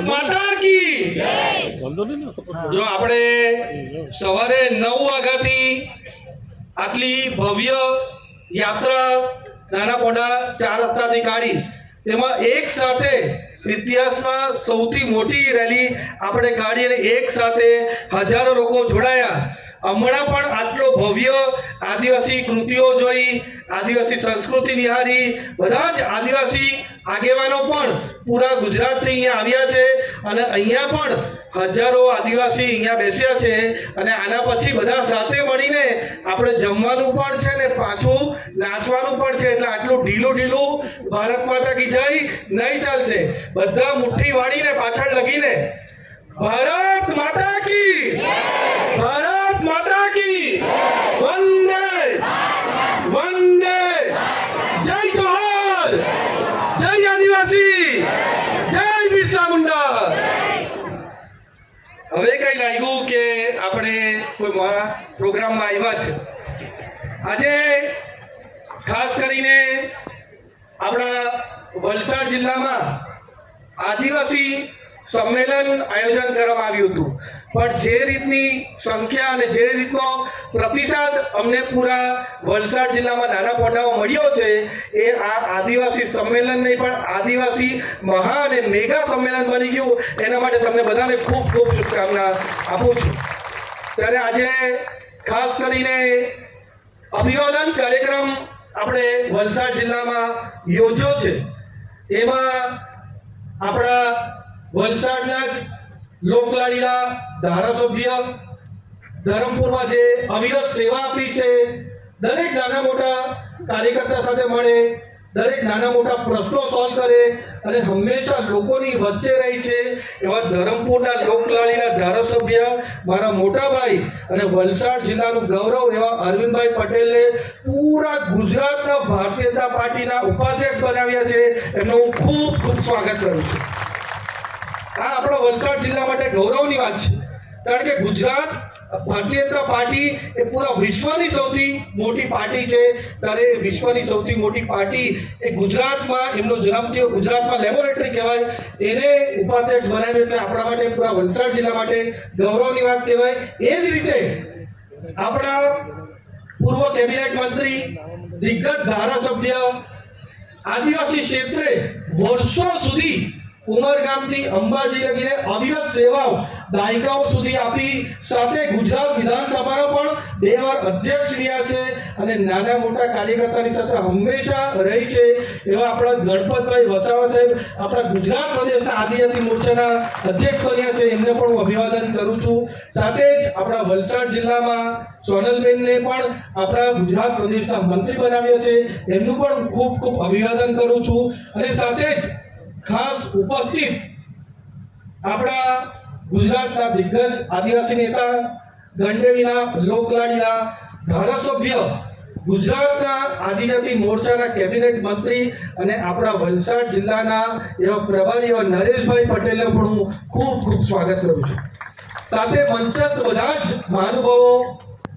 માતા કી જો આપણે સવારે 9 વાગ્યાથી આટલી ભવ્ય યાત્રા નાના મોટા 4 રસ્તાથી કાઢી તેમાં એક સાથે ઇતિહાસમાં સૌથી મોટી રેલી આપણે કાઢી અને એક સાથે હજારો લોકો જોડાયા. હમણાં પણ આટલો ભવ્ય આદિવાસી કૃતિઓ જોઈ, આદિવાસી સંસ્કૃતિ નિહાળી, બધા જ આદિવાસી આગેવાનો પણ પૂરા ગુજરાતથી અહીંયા આવ્યા છે અને અહીંયા પણ હજારો આદિવાસી અહીંયા બેસ્યા છે અને આના પછી બધા સાથે મળીને આપણે જમવાનું પણ છે ને પાછું નાચવાનું પણ છે. એટલે આટલું ઢીલું ભારત માતા કી જય નહીં ચાલશે. બધા મુઠ્ઠી વાળીને પાછળ લગીને ભારત માતા કી ભારત માતા કી વંદે વંદે જય જોહર, જય આદિવાસી, જય બિરસા મુંડા. હવે કઈ લાગ્યું કે આપણે કોઈ પ્રોગ્રામમાં આવ્યા છે. આજે ખાસ કરીને આપણા વલસાડ જિલ્લામાં આદિવાસી સંમેલન આયોજન કરવામાં આવ્યું હતું, પણ જે રીતની સંખ્યા અને જે રીતનો પ્રતિસાદ અમને પૂરા વલસાડ જિલ્લામાં નાના મોટાઓ મળ્યો છે એ આ આદિવાસી સંમેલન નહીં પણ આદિવાસી મહા અને મેગા સંમેલન બની ગયું. એના માટે તમને બધાને ખૂબ ખૂબ શુભકામના આપું છું. ત્યારે આજે ખાસ કરીને અભિવાદન કાર્યક્રમ આપણે વલસાડ જિલ્લામાં યોજ્યો છે. એમાં આપણા વલસાડના જ લોકલાડીલા ધારાસભ્ય ધરમપુરમાં જે અવિરત સેવા આપી છે, દરેક નાના મોટા કાર્યકર્તા સાથે મળે, દરેક નાના મોટા પ્રશ્નો સોલ્વ કરે અને હંમેશા લોકોની વચ્ચે રહી છે એવા ધરમપુરના લોકલાડીલા ધારાસભ્ય મારા મોટા ભાઈ અને વલસાડ જિલ્લાનું ગૌરવ એવા અરવિંદભાઈ પટેલને પૂરા ગુજરાતના ભારતીય જનતા પાર્ટીના ઉપાધ્યક્ષ બનાવ્યા છે. એમનું હું ખૂબ ખૂબ સ્વાગત કરું છું. આ આપણા વલસાડ જિલ્લા માટે ગૌરવની વાત છે, કારણ કે ગુજરાત ભારતીય જનતા પાર્ટી એ પૂરા વિશ્વની સૌથી મોટી પાર્ટી છે. ત્યારે વિશ્વની સૌથી મોટી પાર્ટી એ ગુજરાતમાં એમનો જન્મ થયો, ગુજરાતમાં લેબોરેટરી કહેવાય, એને ઉપાધ્યક્ષ બનાવ્યું એટલે આપણા માટે પૂરા વલસાડ જિલ્લા માટે ગૌરવની વાત કહેવાય. એ જ રીતે આપણા પૂર્વ કેબિનેટ મંત્રી, દિગ્ગજ ધારાસભ્ય, આદિવાસી ક્ષેત્રે વર્ષો સુધી ઉમરગામથી અંબાજી લગીને અવિરત સેવાઓ દાયકાઓ સુધી આપી, સાથે ગુજરાત વિધાનસભાના પણ 2 વાર અધ્યક્ષ રહ્યા છે અને નાના મોટા કાર્યકર્તાની સાથે હંમેશા રહી છે એવા આપણા ગણપતભાઈ વસાવા સાહેબ આપણા ગુજરાત પ્રદેશના આદિજાતિ મોરચાના અધ્યક્ષ બન્યા છે. એમને પણ હું અભિવાદન કરું છું. સાથે જ આપણા વલસાડ જિલ્લામાં સોનલબેનને પણ આપણા ગુજરાત પ્રદેશના મંત્રી બનાવ્યા છે, એમનું પણ ખૂબ ખૂબ અભિવાદન કરું છું. અને સાથે જ ખાસ ઉપસ્થિત આપણા ગુજરાતના દિગ્ગજ આદિવાસી નેતા, ગણદેવીના લોકલાડીલા ધારાસભ્ય, ગુજરાતના આદિજાતિ મોરચાના કેબિનેટ મંત્રી અને આપણા વલસાડ જિલ્લાના એવા પ્રભારી એવા નરેશભાઈ પટેલને પણ હું ખૂબ ખૂબ સ્વાગત કરું છું. સાથે મંચસ્થ બધા જ મહાનુભાવો,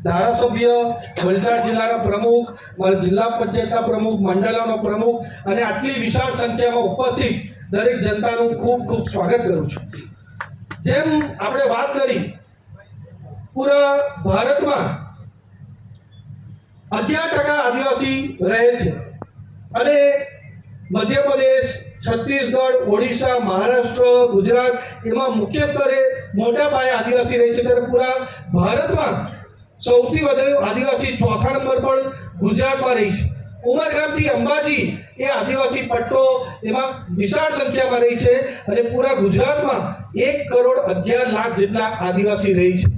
ધારાસભ્ય, વલસાડ જિલ્લાના પ્રમુખ, મારા જિલ્લા પંચાયતના પ્રમુખ, મંડળોના પ્રમુખ અને આટલી વિશાળ સંખ્યામાં ઉપસ્થિત દરેક જનતાનું ખૂબ ખૂબ સ્વાગત કરું છું. જેમ આપણે વાત કરી, પૂરા ભારતમાં 11% આદિવાસી રહે છે અને મધ્યપ્રદેશ, છત્તીસગઢ, ઓડિશા, મહારાષ્ટ્ર, ગુજરાત એમાં મુખ્ય સ્તરે મોટા પાયે આદિવાસી રહે છે. ત્યારે પૂરા ભારતમાં સૌથી વધુ આદિવાસી 4થા નંબર પર ગુજરાતમાં રહી છે. ઉમરગામથી અંબાજી એ આદિવાસી પટ્ટો એમાં વિશાળ સંખ્યામાં રહી છે અને પૂરા ગુજરાતમાં 1,11,00,000 જેટલા આદિવાસી રહી છે.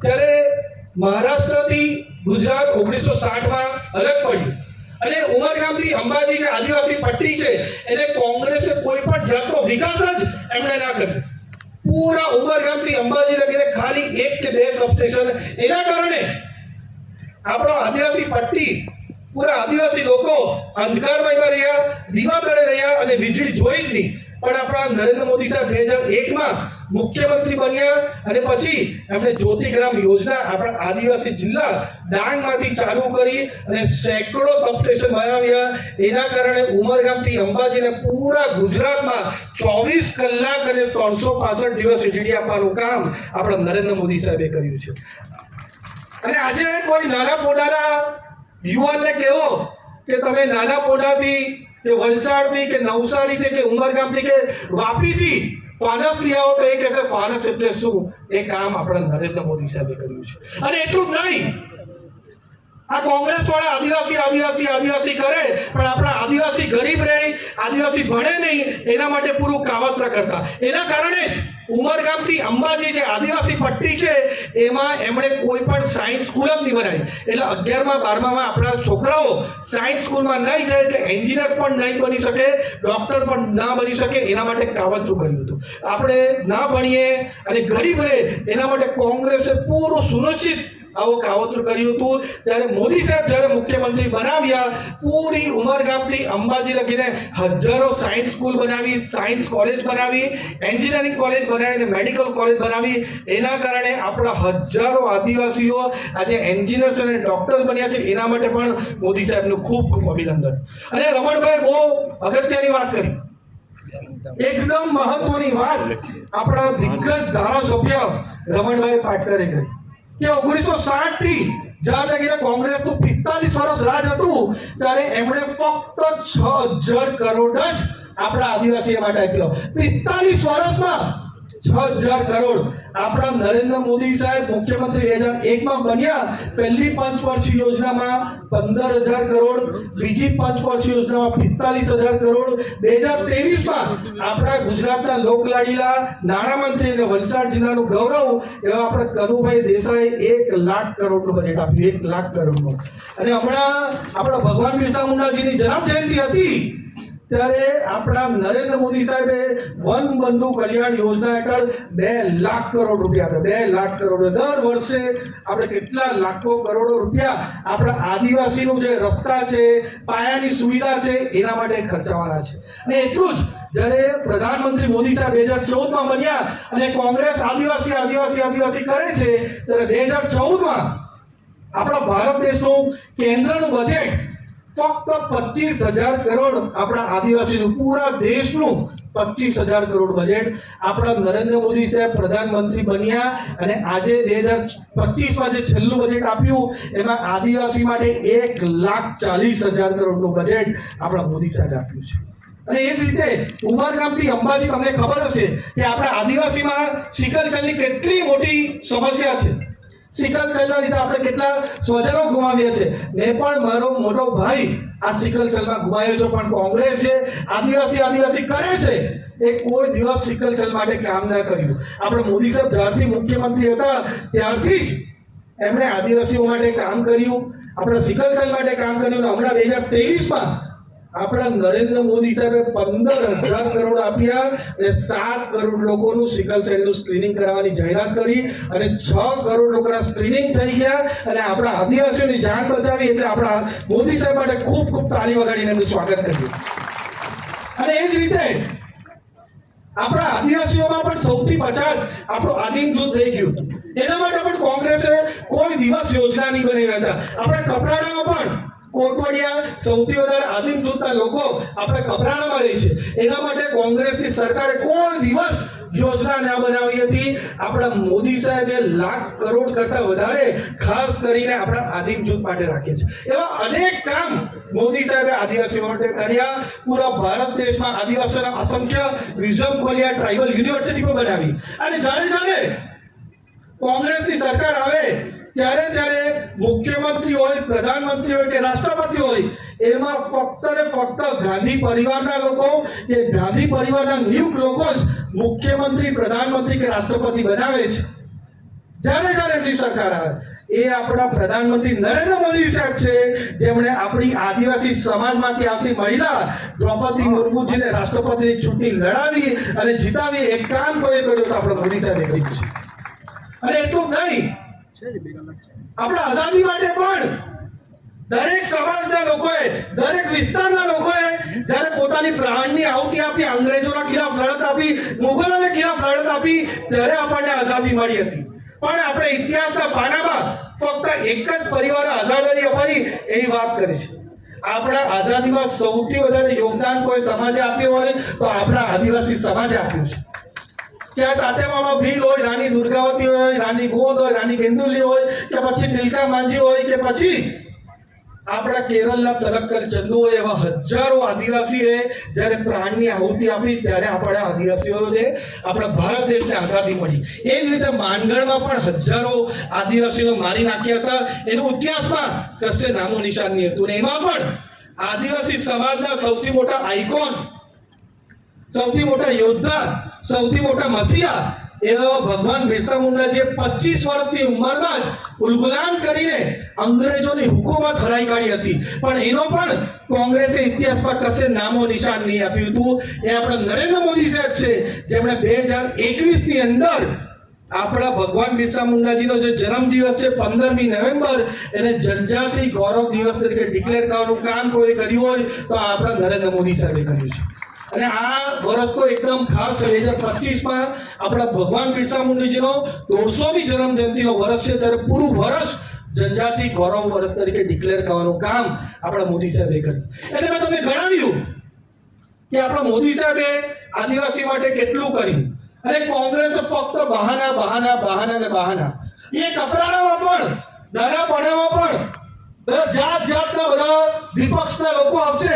ત્યારે મહારાષ્ટ્રથી ગુજરાત 1960માં અલગ પડ્યું અને ઉમરગામથી અંબાજી જે આદિવાસી પટ્ટી છે એને કોંગ્રેસે કોઈ પણ જાતનો વિકાસ જ એમણે ના કર્યો. પૂરા ઉમરગામથી અંબાજી લગીને ખાલી 1 કે 2 સબસ્ટેશન. એના કારણે આપણો આદિવાસી પટ્ટી, પૂરા આદિવાસી લોકો અંધકારમાં રહ્યા, દીવા તળે રહ્યા અને વીજળી જોઈ જ નહીં. પણ આપણા નરેન્દ્ર મોદી સાહેબ 2001માં મુખ્યમંત્રી બન્યા અને પછી એમણે જ્યોતિગ્રામ યોજના આપણા આદિવાસી જિલ્લા ડાંગમાંથી ચાલુ કરી અને સેંકડો સબસ્ટેશન બનાવ્યા. એના કારણે ઉમરગામથી અંબાજીને પૂરા ગુજરાતમાં 24 કલાક અને 365 દિવસ વીજળી આપવાનું કામ આપણા નરેન્દ્ર મોદી સાહેબે કર્યું છે. અને આજે કોઈ નાના પોડાના યુવાનને કહેવો કે તમે નાના પોડાથી કે વલસાડથી કે નવસારીથી કે ઉમરગામથી કે વાપીથી ફાનસ લઈ આવો તો એ કહેશે ફાનસ એટલે શું? એ કામ આપણા નરેન્દ્ર મોદી સાહેબે કર્યું છે. અને એટલું જ નહીં, આ કોંગ્રેસ વાળા આદિવાસી આદિવાસી આદિવાસી કરે પણ આપણા આદિવાસી ગરીબ રહે, આદિવાસી ભણે નહીં, એના માટે પૂરું કાવતરા કરતા. એના કારણે જ ઉમરગામથી અંબાજી જે આદિવાસી પટ્ટી છે એમાં એમણે કોઈ પણ સાયન્સ સ્કૂલ જ નહીં બનાવી. એટલે 11મા 12મામાં આપણા છોકરાઓ સાયન્સ સ્કૂલમાં નહીં જાય એટલે એન્જિનિયર પણ નહીં બની શકે, ડોક્ટર પણ ના બની શકે. એના માટે કાવતરું કર્યું હતું. આપણે ના ભણીએ અને ગરીબ રહે એના માટે કોંગ્રેસે પૂરું સુનિશ્ચિત આવો કાવતરું કર્યું હતું. ત્યારે મોદી સાહેબ જ્યારે મુખ્યમંત્રી બનાવ્યા, પૂરી ઉમરગામથી અંબાજી લગીને હજારો સાયન્સ સ્કૂલ બનાવી, સાયન્સ કોલેજ બનાવી, એન્જિનિયરિંગ કોલેજ બનાવી અને મેડિકલ કોલેજ બનાવી. એના કારણે આપણા હજારો આદિવાસીઓ આજે એન્જિનિયર્સ અને ડોક્ટર બન્યા છે. એના માટે પણ મોદી સાહેબનું ખૂબ ખૂબ અભિનંદન. અને રમણભાઈ બહુ અગત્યની વાત કરી, એકદમ મહત્વની વાત આપણા દિગ્ગજ ધારાસભ્ય રમણભાઈ પાટકરે કરી કે 1960 થી જ્યાં લગીને કોંગ્રેસનું 45 વર્ષ રાજ હતું ત્યારે એમણે ફક્ત 6000 કરોડ જ આપણા આદિવાસીઓ માટે આપ્યો. 45 વર્ષમાં 6000 કરોડ આપણા નરેન્દ્ર મોદી સાહેબ મુખ્યમંત્રી 2001માં બન્યા. પહેલી પંચવર્ષીય યોજનામાં 15000 કરોડ, બીજી પંચવર્ષીય યોજનામાં 45000 કરોડ, 2023માં આપણા ગુજરાતના લોકલાડીલા નાણામંત્રી અને વલસાડ જિલ્લાનું ગૌરવ એવા આપણે કનુભાઈ દેસાઈ 1 લાખ કરોડનું બજેટ આપ્યું, 1 લાખ કરોડનું. અને હમણાં આપણા ભગવાન બિરસા મુંડાજીની જન્મ જયંતિ હતી ત્યારે આપણા નરેન્દ્ર મોદી સાહેબે વન બંધુ કલ્યાણ યોજના હેઠળ 2 લાખ કરોડ રૂપિયા આપ્યા. 2 લાખ કરોડ. દર વર્ષે આપણે કેટલા લાખો કરોડો રૂપિયા આપણા આદિવાસીનું જે રસ્તા છે, પાયાની સુવિધા છે એના માટે ખર્ચાવાના છે. અને એટલું જ જ્યારે પ્રધાનમંત્રી મોદી સાહેબ 2014માં બન્યા અને કોંગ્રેસ આદિવાસી આદિવાસી આદિવાસી કરે છે ત્યારે 2014માં આપણા ભારત દેશનું કેન્દ્રનું બજેટ ફક્ત 25000 કરોડ આપણા આદિવાસીનું, પૂરા દેશનું 25000 કરોડ બજેટ આપણા નરેન્દ્ર મોદી સાહેબ પ્રધાનમંત્રી બન્યા અને આજે 2025માં જે છેલ્લું બજેટ આપ્યું એમાં આદિવાસી માટે 1,40,000 કરોડનું બજેટ આપણા મોદી સાહેબ આપ્યું છે. અને એ જ રીતે ઉમરગામથી અંબાજી તમને ખબર હશે કે આપણા આદિવાસીમાં સિકલ સેલની કેટલી મોટી સમસ્યા છે. સિકલ સેલના લીધે આપણે કેટલા સ્વજનો ગુમાવ્યા છે. મેં પણ મારો મોટો ભાઈ આ સિકલ સેલમાં ગુમાવ્યો છે. પણ કોંગ્રેસ જે આદિવાસી આદિવાસી કરે છે એ કોઈ દિવસ સિકલ સેલ માટે કામ ના કર્યું. આપણે મોદી સાહેબ જ્યારથી મુખ્યમંત્રી હતા ત્યારથી જ એમણે આદિવાસીઓ માટે કામ કર્યું, આપણે સિકલ સેલ માટે કામ કર્યું. હમણાં 2023માં આપણા નરેન્દ્ર મોદી સાહેબે 15000 કરોડ આપ્યા અને 7 કરોડ લોકોનું સિકલ સેલનું સ્ક્રીનિંગ કરાવવાની જાહેરાત કરી અને 6 કરોડ લોકોના સ્ક્રીનિંગ થઈ ગયા અને આપણા આદિવાસીઓની જાન બચાવી. એટલે આપણા મોદી સાહેબ માટે ખૂબ ખૂબ તાળી વગાડીને એમનું સ્વાગત કર્યું. અને એ જ રીતે આપણા આદિવાસીઓમાં પણ સૌથી પછાત આપણું આદિમ જૂથ રહી ગયું. એના માટે પણ કોંગ્રેસે કોઈ દિવસ યોજના નહીં બનાવ્યા હતા. આપણે કપરાડામાં પણ કોટવાડિયા સૌથી વધારે આદિમ જૂથના લોકો આપણે કપરાડામાં રહી છે. એના માટે કોંગ્રેસની સરકારે કોઈ દિવસ યોજના ના બનાવી હતી. આપણા મોદી સાહેબે લાખ કરોડ કરતા વધારે ખાસ કરીને આપણા આદિમ જૂથ માટે રાખે છે. એવા અનેક કામ મોદી સાહેબે આદિવાસીઓ માટે કર્યા. પૂરા ભારત દેશમાં આદિવાસીઓના અસંખ્ય મ્યુઝિયમ ખોલ્યા, ટ્રાઇબલ યુનિવર્સિટી પણ બનાવી. અને જ્યારે કોંગ્રેસની સરકાર આવે ત્યારે મુખ્યમંત્રી હોય, પ્રધાનમંત્રી હોય કે રાષ્ટ્રપતિ હોય એમાં ફક્ત ને ફક્ત ગાંધી પરિવારના લોકો કે ગાંધી પરિવારના નિયુક્ત લોકો જ મુખ્યમંત્રી, પ્રધાનમંત્રી કે રાષ્ટ્રપતિ બનાવે છે. જ્યારે એમની સરકાર આવે એ આપણા પ્રધાનમંત્રી નરેન્દ્ર મોદી સાહેબ છે જેમણે આપણી આદિવાસી સમાજમાંથી આવતી મહિલા દ્રૌપદી મુર્મુજીને રાષ્ટ્રપતિની ચૂંટણી લડાવી અને જીતાવી. એક કામ કોઈ કર્યું તો આપણા મોદી સાહેબે કર્યું છે. અને એટલું નહીં, આપણા આઝાદી માટે પણ દરેક સમાજના લોકોએ, દરેક વિસ્તારના લોકોએ જ્યારે પોતાની પ્રાણની આહુતિ આપી, અંગ્રેજોના ખિલાફ લડત આપી, મુગલોના ખિલાફ લડત આપી, ત્યારે આપણને આઝાદી મળી હતી. પણ આપણે ઇતિહાસના પાનામાં ફક્ત એક જ પરિવારે આઝાદી અપાવી એવી વાત કરી છે. આપણા આઝાદીમાં સૌથી વધારે યોગદાન કોઈ સમાજે આપ્યું હોય તો આપણા આદિવાસી સમાજે આપ્યું છે. ચાહે તાત્યામામા ભીલ હોય, રાણી દુર્ગાવતી હોય, રાણી ગોંદ હોય, રાણી બેન્દુલી હોય, કે પછી તિલકા માંજી હોય, કે પછી આપણા કેરળના તલક્કર ચંદુ હોય, એવા હજારો આદિવાસીએ જ્યારે પ્રાણની આહુતિ આપી ત્યારે આપણા આદિવાસીઓને આપણા ભારત દેશને આઝાદી મળી. એ જ રીતે માનગઢમાં પણ હજારો આદિવાસીઓ મારી નાખ્યા હતા. એનું ઇતિહાસમાં કશે નામું નિશાન નહીં હતું. ને એમાં પણ આદિવાસી સમાજના સૌથી મોટા આઇકોન, સૌથી મોટા યોદ્ધા, સૌથી મોટા મસીહા એવા ભગવાન બિરસા મુંડા, જે 25 વર્ષની ઉંમરમાં જ ઉલગુલાન કરીને અંગ્રેજોની હુકુમત હરાઈ કાઢી હતી, પણ એનો પણ કોંગ્રેસે ઇતિહાસમાં કશે નામો નિશાન નહીં આપ્યું હતું. એ આપણા નરેન્દ્ર મોદી સાહેબ છે, જેમણે 2021 ની અંદર આપણા ભગવાન બિરસા મુંડાજીનો જે જન્મદિવસ છે 15મી નવેમ્બર, એને જનજાતિ ગૌરવ દિવસ તરીકે ડિક્લેર કરવાનું કામ કોઈ કર્યું હોય તો આપણા નરેન્દ્ર મોદી સાહેબે કર્યું છે. અને આ વર્ષ તો એકદમ ખાસ 2025માં આપણા ભગવાન બિરસા મુંડાજીનો 150મી જન્મ જયંતિનો વર્ષ છે, ત્યારે પૂરું વર્ષ જનજાતિ ગૌરવ વર્ષ તરીકે ડિક્લેર કરવાનું કામ આપણા મોદી સાહેબે કર્યું. એટલે મેં તમને ગણાવ્યું કે આપણા મોદી સાહેબે આદિવાસી માટે કેટલું કર્યું. અને કોંગ્રેસે ફક્ત બહાના બહાના બહાના ને બહાના, એ કપરાડામાં પણ, દાડાપણામાં પણ જાત જાતના બધા વિપક્ષના લોકો આવશે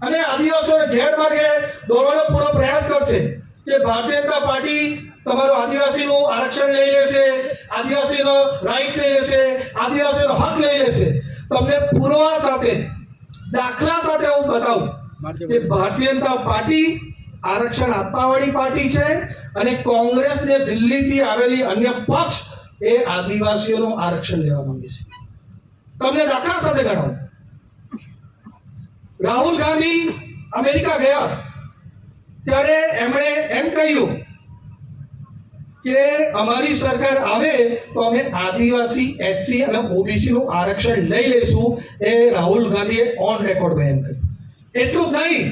અને આદિવાસીઓને ગેરમાર્ગે દોરવાનો પૂરો પ્રયાસ કરશે કે ભારતીય જનતા પાર્ટી તમારું આદિવાસીનું આરક્ષણ લઈ લેશે, આદિવાસીનો રાઈટ લઈ લેશે, આદિવાસીનો હક લઈ લેશે. તમને પુરાવા સાથે, દાખલા સાથે હું બતાવું કે ભારતીય જનતા પાર્ટી આરક્ષણ આપવાવાળી પાર્ટી છે અને કોંગ્રેસ ને દિલ્હીથી આવેલી અન્ય પક્ષ એ આદિવાસીઓનું આરક્ષણ લેવા માંગે છે. તમને દાખલા સાથે ગણાવું. રાહુલ ગાંધી અમેરિકા ગયા ત્યારે એમણે એમ કહ્યું કે અમારી સરકાર આવે તો અમે આદિવાસી, એસસી અને ઓબીસી નું આરક્ષણ લઈ લઈશું. એ રાહુલ ગાંધીએ ઓન રેકોર્ડ બયાન કર્યું. એટલું જ નહીં,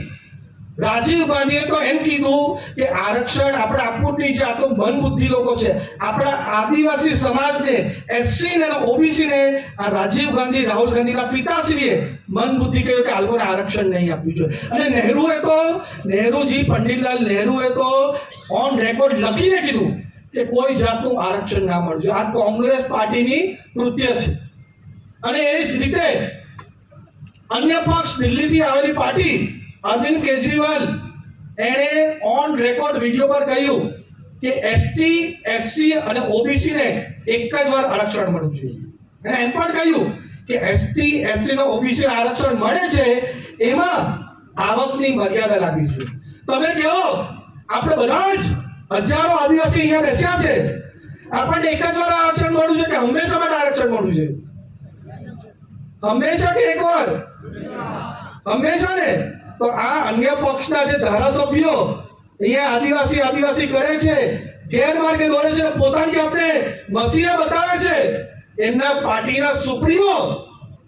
રાજીવ ગાંધીએ તો એમ કીધું કે આરક્ષણ આપણે આપવું જ નહીં. જે આ તો મન બુદ્ધિ લોકો છે, આપણા આદિવાસી સમાજને, એસસી અને ઓબીસી ને આ રાજીવ ગાંધી, રાહુલ ગાંધીના પિતાશ્રીએ મન બુદ્ધિ કહ્યું કે આ લોકોને આરક્ષણ નહીં આપવું જોઈએ. અને નહેરુજી, પંડિતલાલ નહેરુએ તો ઓન રેકોર્ડ લખીને કીધું કે કોઈ જાતનું આરક્ષણ ના મળવું જોઈએ. આ કોંગ્રેસ પાર્ટીની કૃત્ય છે. અને એ જ રીતે અન્ય પક્ષ, દિલ્હીથી આવેલી પાર્ટી અરવિંદ કેજરીવાલ, એણે ઓન રેકોર્ડ વિડીયો પર કહ્યું કે એસટી, એસસી અને ઓબીસી ને એક જ વાર આરક્ષણ મળવું જોઈએ. અને એમ પણ કહ્યું કે એસટી, એસસી અને ઓબીસી આરક્ષણ મળે છે એમાં આવકની મર્યાદા લાગવી જોઈએ. તમે કહો, આપણે બધા જ હજારો આદિવાસી અહીંયા બેસ્યા છે, આપણને એક જ વાર આરક્ષણ મળવું જોઈએ કે હંમેશા માટે આરક્ષણ મળવું જોઈએ? હંમેશા કે એકવાર? હંમેશા ને. તો આ અન્ય પક્ષના જે ધારાસભ્યો અહીંયા આદિવાસી કરે છે, ગેરમાર્ગે દોરે છે, પોતાની જાતને મસીહા બતાવે છે, એમના પાર્ટીના સુપ્રીમો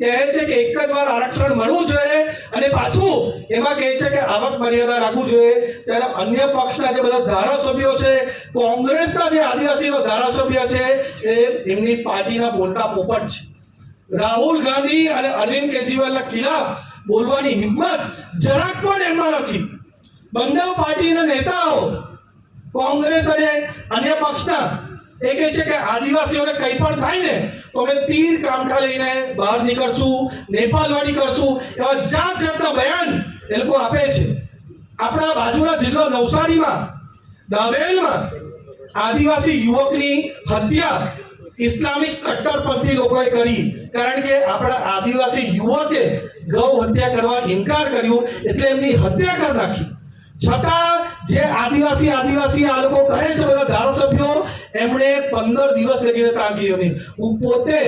કહે છે કે એક જ વાર આરક્ષણ મળવું જોઈએ અને પાછું એમાં કહે છે કે આવક મર્યાદા રાખવું જોઈએ. ત્યારે અન્ય પક્ષના જે બધા ધારાસભ્યો છે, કોંગ્રેસના જે આદિવાસીનો ધારાસભ્ય છે, એ એમની પાર્ટીના બોલતા પોપટ છે. રાહુલ ગાંધી અને અરવિંદ કેજરીવાલના ખિલાફ બોલવાની હિંમત જરાક પણ એમાં નથી. બંને પાર્ટીના નેતાઓ, કોંગ્રેસ અને અન્ય પક્ષના, એ કહે છે કે આદિવાસીઓને કંઈ પણ થાય ને તો અમે તીર કામઠા લઈને બહાર નીકળશું, નેપાળવાડી કરશું, એવા જાત જાતના બયાન એ લોકો આપે છે. આપણા બાજુના જિલ્લો નવસારીમાં, દાવેલમાં આદિવાસી યુવકની હત્યા ઇસ્લામિક કટ્ટરપંથી લોકોએ કરી, કારણ કે આપણા આદિવાસી યુવકે ગૌ હત્યા કરવા ઇનકાર કર્યો એટલે એમની હત્યા કરી નાખી. છતાં જે આદિવાસી આ લોકો કહે છે બધા ધારાસભ્યો, એમણે 15 દિવસ લગીને તાક્યો નહીં. હું પોતે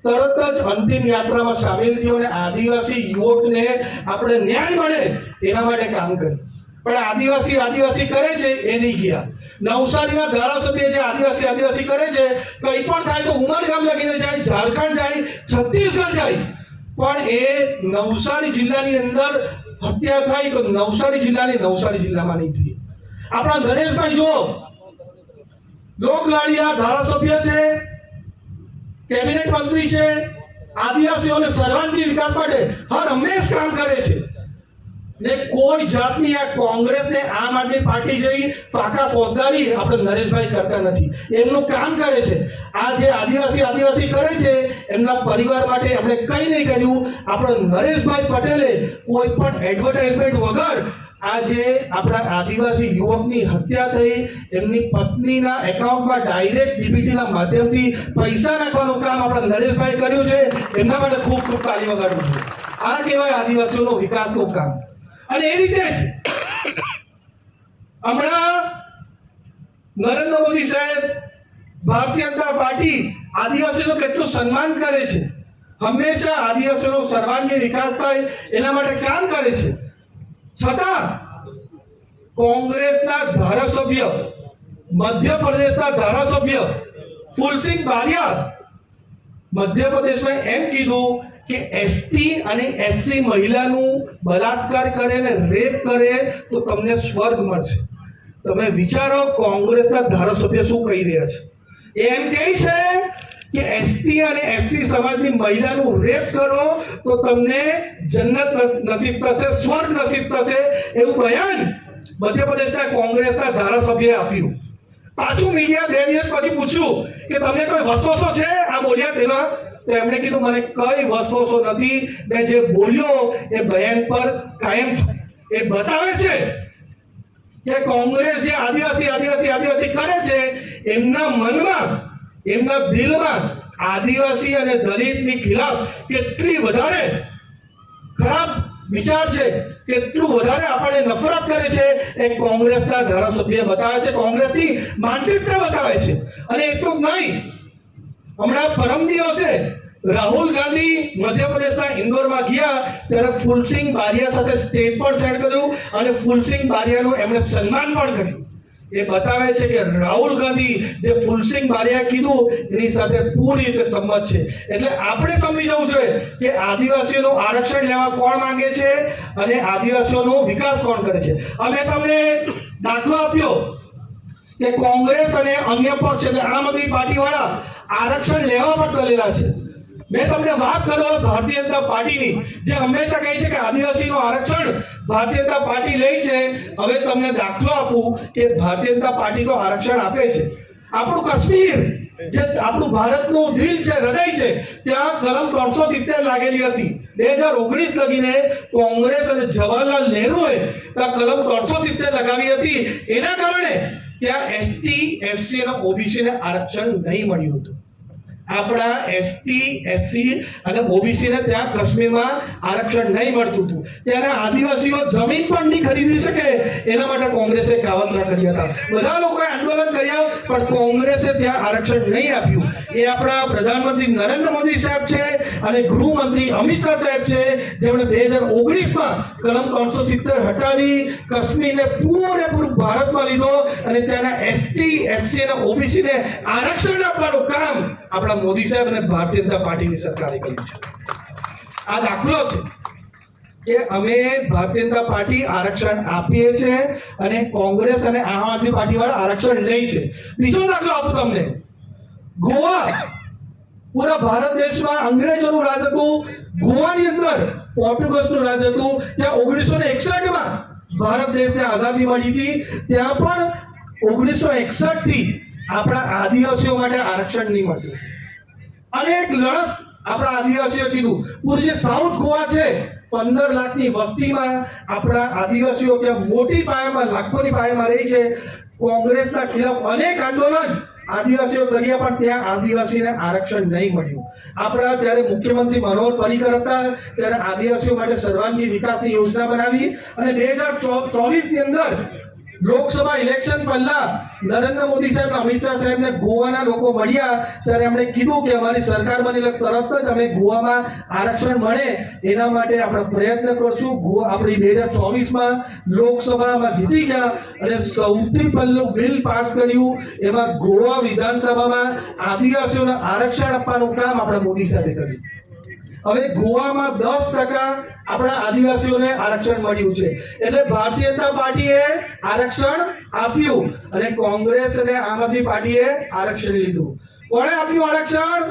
તરત જ અંતિમ યાત્રામાં સામેલ થયો અને આદિવાસી યુવકને આપણે ન્યાય મળે એના માટે કામ કર્યું. પણ આદિવાસી કરે છે એ નહીં ગયા. નવસારીના ધારાસભ્ય જે આદિવાસી કરે છે, કંઈ પણ થાય તો ઉમરગામ લગીને જાય, ઝારખંડ જાય, છત્તીસગઢ જાય, પણ એ નવસારી જિલ્લાની અંદર હત્યા થઈ તો નવસારી જિલ્લામાં નહીં થઈ. આપણા નરેશભાઈ જો લોકલાડીયા ધારાસભ્ય છે, કેબિનેટ મંત્રી છે, આદિવાસીઓને સર્વાંગી વિકાસ માટે હર હંમેશ કામ કરે છે ને કોઈ જાતની આ કોંગ્રેસને આમ આદમી પાર્ટી જેવી ફાકા ફોજદારી આપણે નરેશભાઈ કરતા નથી. એમનું કામ કરે છે. આ જે આદિવાસી કરે છે એમના પરિવાર માટે આપણે કંઈ નહીં કર્યું. આપણે નરેશભાઈ પટેલે કોઈ પણ એડવર્ટાઇઝમેન્ટ વગર આજે આપણા આદિવાસી યુવકની હત્યા થઈ, એમની પત્નીના એકાઉન્ટમાં ડાયરેક્ટ ડીબીટીના માધ્યમથી પૈસા નાખવાનું કામ આપણા નરેશભાઈ કર્યું છે. એમના માટે ખૂબ ખૂબ તાળી વગાડવું છે. આ કહેવાય આદિવાસીઓનો વિકાસનું કામ. અને એ રીતે જ હમણાં નરેન્દ્ર મોદી સાહેબ ભારતીય જનતા પાર્ટી આદિવાસીઓનું કેટલું સન્માન કરે છે, હંમેશા આદિવાસીઓનો સર્વાંગી વિકાસ થાય એના માટે કામ કરે છે. છતાં કોંગ્રેસના ધારાસભ્ય, મધ્યપ્રદેશના ધારાસભ્ય ફૂલસિંહ બારિયા મધ્યપ્રદેશમાં એમ કીધું કે એસટી અને એસસી મહિલાનું બલાત્કાર કરે ને રેપ કરે તો તમને સ્વર્ગ મળશે. તમે વિચારો કોંગ્રેસના ધારાસભ્ય શું કહી રહ્યા છે. એમ કહે છે કે એસટી અને એસસી સમાજની મહિલાનું રેપ કરો તો તમને જન્નત નસીબ થશે, સ્વર્ગ નસીબ થશે, એવું બયાન મધ્યપ્રદેશના કોંગ્રેસના ધારાસભ્યએ આપ્યું. પાછું મીડિયા 2 દિવસ પછી પૂછ્યું કે તમને કોઈ વસવસો છે આ બોલ્યા તેમાં, તો એમણે કીધું મને કઈ વસવસો નથી, મેં જે બોલ્યો એ બયાન પર કાયમ છું. એ બતાવે છે કે કોંગ્રેસ જે આદિવાસી કરે છે એમના મનમાં, એમના દિલમાં આદિવાસી અને દલિતની ખિલાફ કેટલી વધારે ખરાબ વિચાર છે, કેટલું વધારે આપણને નફરત કરે છે એ કોંગ્રેસના ધારાસભ્ય બતાવે છે, કોંગ્રેસની માનસિકતા બતાવે છે. અને એટલું જ નહીં, હમણાં પરમ દિવસે રાહુલ ગાંધી મધ્યપ્રદેશના ઇન્દોરમાં ગયા ત્યારે ફૂલસિંહ બારિયા સાથે સ્ટેજ પર સેટ કર્યું અને ફૂલસિંહ બારિયાનું એમણે સન્માન પણ કર્યું. એ બતાવે છે કે રાહુલ ગાંધી જે ફૂલસિંહ બારિયા કીધું એની સાથે પૂરી રીતે સંમત છે. એટલે આપણે સમજી જવું જોઈએ કે આદિવાસીઓનું આરક્ષણ લેવા કોણ માંગે છે અને આદિવાસીઓનો વિકાસ કોણ કરે છે. અમે તમને દાખલો આપ્યો કે કોંગ્રેસ અને અન્ય પક્ષ એટલે આમ આદમી પાર્ટી વાળા આરક્ષણ લેવા પણ કરેલા છે. મેં તમને વાત કરો ભારતીય જનતા પાર્ટીની, જે હંમેશા કહે છે કે આદિવાસીનું આરક્ષણ ભારતીય જનતા પાર્ટી લે છે. હવે તમને દાખલો આપું કે ભારતીય જનતા પાર્ટી તો આરક્ષણ આપે છે. આપણું કાશ્મીર જે આપણું ભારતનું દિલ છે, હૃદય છે, ત્યાં કલમ 370 લાગેલી હતી. 2019 લગીને કોંગ્રેસ અને જવાહરલાલ નહેરુએ ત્યાં કલમ 370 લગાવી હતી. એના કારણે ત્યાં એસટી, એસસી અને ઓબીસી ને આરક્ષણ નહીં મળ્યું હતું. આપણા એસટી, એસસી અને ઓબીસી ને ત્યાં કાશ્મીરમાં આરક્ષણ નહીં મળતું હતું. ત્યારે આદિવાસીઓ જમીન પણ નહીં ખરીદી શકે એના માટે કોંગ્રેસે કાવતરા કર્યા હતા. બધા લોકોએ આંદોલન કર્યા પણ કોંગ્રેસે ત્યાં આરક્ષણ નહીં આપ્યું. એ આપણા પ્રધાનમંત્રી નરેન્દ્ર મોદી સાહેબ છે અને ગૃહમંત્રી અમિત શાહ સાહેબ છે જેમણે 2019માં કલમ 370 હટાવી કાશ્મીરને પૂરેપૂરું ભારતમાં લીધો અને ત્યાંના એસટી, એસસી અને ઓબીસી ને આરક્ષણ આપવાનું કામ આપણા મોદી સાહેબ અને ભારતીય જનતા પાર્ટીની સરકારે કર્યું છે. આ દાખલો છે કે અમે ભારતીય જનતા પાર્ટી આરક્ષણ આપીએ છીએ અને કોંગ્રેસ અને આમ આદમી પાર્ટી વાળા આરક્ષણ લે છે. બીજો દાખલો આપું તમને. ગોવા, પૂરા ભારત દેશમાં અંગ્રેજોનું રાજ હતું. ગોવાની અંદર પોર્ટુગીઝનું રાજ હતું. ત્યાં 1961માં ભારત દેશને આઝાદી મળી હતી. ત્યાં પણ 1961 થી આપણા આદિવાસીઓ માટે આરક્ષણ નહીં મળતું. અનેક લડત આપણા આદિવાસીઓ કીધું. પૂરી જે સાઉથ ગોવા છે 15 લાખની વસ્તીમાં આપણા આદિવાસીઓ ત્યાં મોટી પાયામાં, લાખોની પાયામાં રહી છે. કોંગ્રેસના ખિલાફ અનેક આંદોલન આદિવાસીઓ કર્યા પણ ત્યાં આદિવાસીને આરક્ષણ નહીં મળ્યું. આપણા જ્યારે મુખ્યમંત્રી મનોહર પર્રિકર હતા ત્યારે આદિવાસીઓ માટે સર્વાંગી વિકાસની યોજના બનાવી અને 2024 ની અંદર લોકસભા ઇલેક્શન પહેલા નરેન્દ્ર મોદી સાહેબ, અમિત શાહ સાહેબને ગોવાના લોકો મળ્યા ત્યારે એમણે કીધું કે અમારી સરકાર બની એટલે તરત જ અમે ગોવામાં આરક્ષણ મળે એના માટે આપણે પ્રયત્ન કરશું. આપણી 2024માં લોકસભામાં જીતી ગયા અને સૌથી પહેલું બિલ પાસ કર્યું એમાં ગોવા વિધાનસભામાં આદિવાસીઓને આરક્ષણ આપવાનું કામ આપણા મોદી સાહેબે કર્યું. હવે ગોવામાં 10% આપણા આદિવાસીઓને આરક્ષણ મળ્યું છે. એટલે ભારતીય જનતા પાર્ટીએ આરક્ષણ આપ્યું અને કોંગ્રેસ અને આમ આદમી પાર્ટીએ આરક્ષણ લીધું. કોણે આપ્યું આરક્ષણ?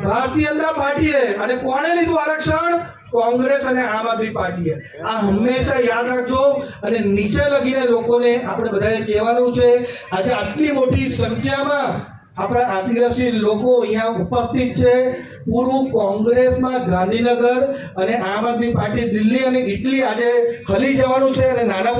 ભારતીય જનતા પાર્ટીએ. અને કોણે લીધું આરક્ષણ? કોંગ્રેસ અને આમ આદમી પાર્ટીએ. આ હંમેશા યાદ રાખજો. અને નીચે લગીને લોકોને આપણે બધાએ કહેવાનું છે, આજે આટલી મોટી સંખ્યામાં આપણા આદિવાસી લોકો અહીંયા ઉપસ્થિત છે. પૂરું કોંગ્રેસમાં ગાંધીનગર અને આમ આદમી પાર્ટી દિલ્હી અને ઇટલી આજે હલી જવાનું છે. અને નાના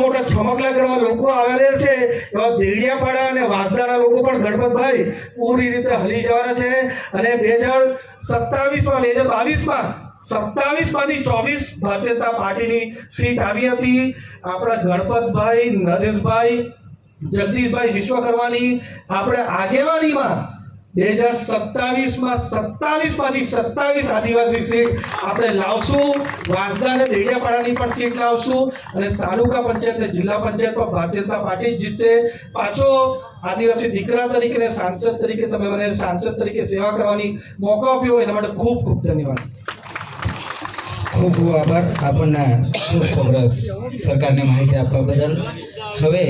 મોટા છમકલા કરવા લોકો આવેલા છે. એવા દેડિયાપાડા અને વાંસદાના લોકો પણ ગણપતભાઈ પૂરી રીતે હલી જવાના છે. અને 2022માં 27માંથી 24 ભારતીય જનતા પાર્ટીની સીટ આવી હતી. આપણા ગણપતભાઈ, નરેશભાઈ, જગદીશભાઈ વિશ્વકર્માની આપણે આગેવાનીમાં 2027માં 27માંથી 27 આદિવાસી સીટ આપણે લાવશું. વાંસદા અને દેડિયાપાડાની પણ સીટ લાવશું. અને તાલુકા પંચાયત અને જિલ્લા પંચાયતમાં ભારતીય જનતા પાર્ટી જ જીતશે. પાછો આદિવાસી દીકરા તરીકે, સાંસદ તરીકે તમે મને સાંસદ તરીકે સેવા કરવાની મોકો આપ્યો એના માટે ખૂબ ખૂબ ધન્યવાદ. ખૂબ ખૂબ આભાર આપણને ખૂબ સરસ સરકારને માહિતી આપવા બદલ. હવે